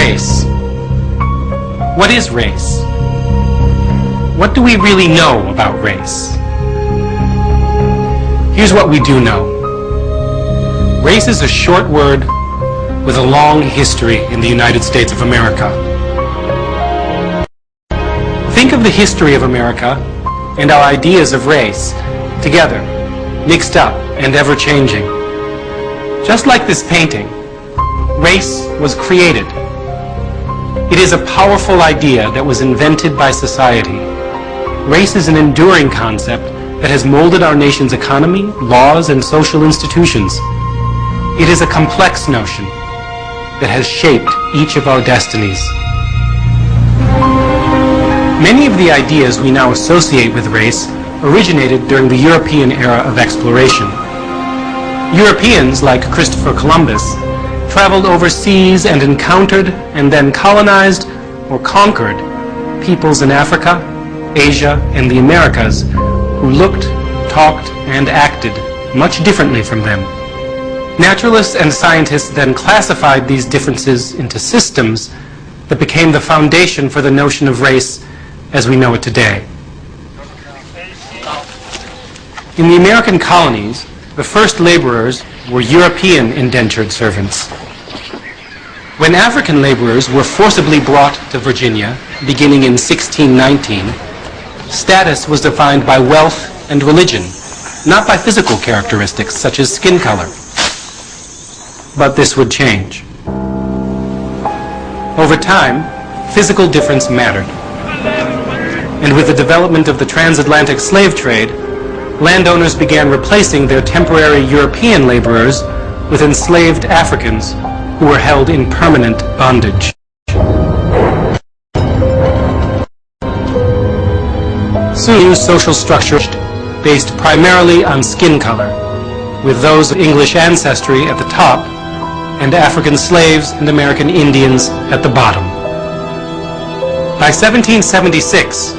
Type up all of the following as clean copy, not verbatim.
race. What is race? What do we really know about race? Here's what we do know. Race is a short word with a long history in the United States of America. Think of the history of America and our ideas of race together, mixed up and ever-changing. Just like this painting, race was created. It is a powerful idea that was invented by society. Race is an enduring concept that has molded our nation's economy, laws, and social institutions. It is a complex notion that has shaped each of our destinies. Many of the ideas we now associate with race originated during the European era of exploration. Europeans, like Christopher Columbus, traveled overseas and encountered and then colonized or conquered peoples in Africa, Asia, and the Americas who looked, talked, and acted much differently from them. Naturalists and scientists then classified these differences into systems that became the foundation for the notion of race as we know it today. In the American colonies, the first laborers were European indentured servants. When African laborers were forcibly brought to Virginia, beginning in 1619, status was defined by wealth and religion, not by physical characteristics such as skin color. But this would change. Over time, physical difference mattered. And with the development of the transatlantic slave trade, landowners began replacing their temporary European laborers with enslaved Africans who were held in permanent bondage. Soon, new social structure based primarily on skin color, with those of English ancestry at the top and African slaves and American Indians at the bottom. By 1776,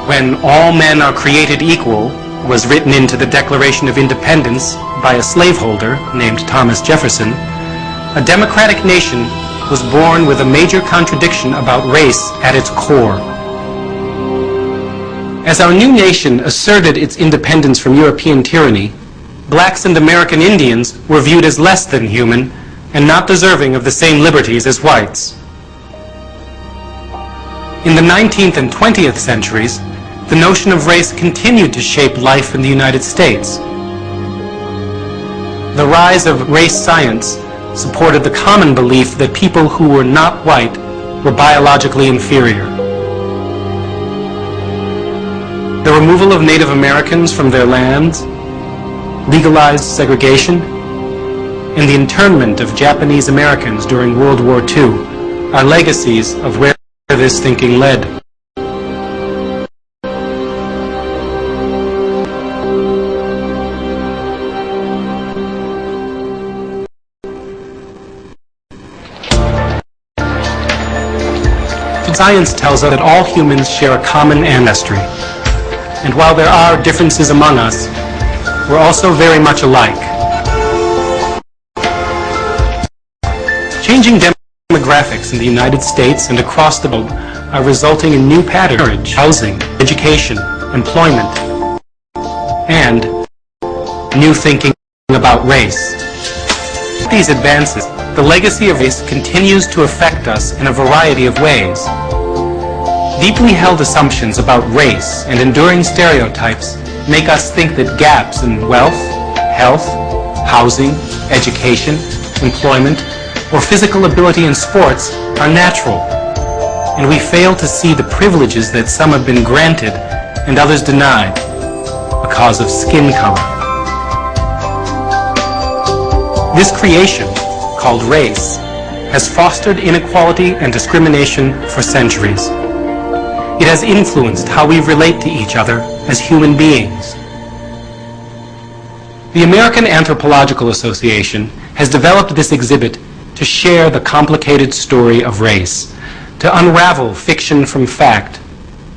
when all men are created equal was written into the Declaration of Independence by a slaveholder named Thomas Jefferson, a democratic nation was born with a major contradiction about race at its core. As our new nation asserted its independence from European tyranny, blacks and American Indians were viewed as less than human and not deserving of the same liberties as whites. In the 19th and 20th centuries, the notion of race continued to shape life in the United States. The rise of race science supported the common belief that people who were not white were biologically inferior. The removal of Native Americans from their lands, legalized segregation, and the internment of Japanese Americans during World War II are legacies of where this thinking led. Science tells us that all humans share a common ancestry, and while there are differences among us, we're also very much alike. Changing demographics in the United States and across the globe are resulting in new patterns: housing, education, employment, and new thinking about race. With these advances, the legacy of race continues to affect us in a variety of ways. Deeply held assumptions about race and enduring stereotypes make us think that gaps in wealth, health, housing, education, employment, or physical ability in sports are natural, and we fail to see the privileges that some have been granted and others denied because of skin color. This creation, called race, has fostered inequality and discrimination for centuries. It has influenced how we relate to each other as human beings. The American Anthropological Association has developed this exhibit to share the complicated story of race, to unravel fiction from fact,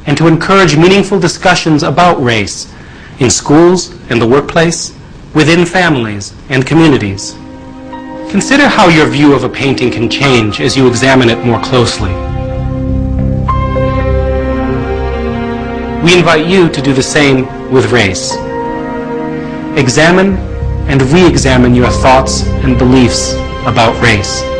and to encourage meaningful discussions about race in schools and the workplace, within families and communities. Consider how your view of a painting can change as you examine it more closely. We invite you to do the same with race. Examine and re-examine your thoughts and beliefs about race.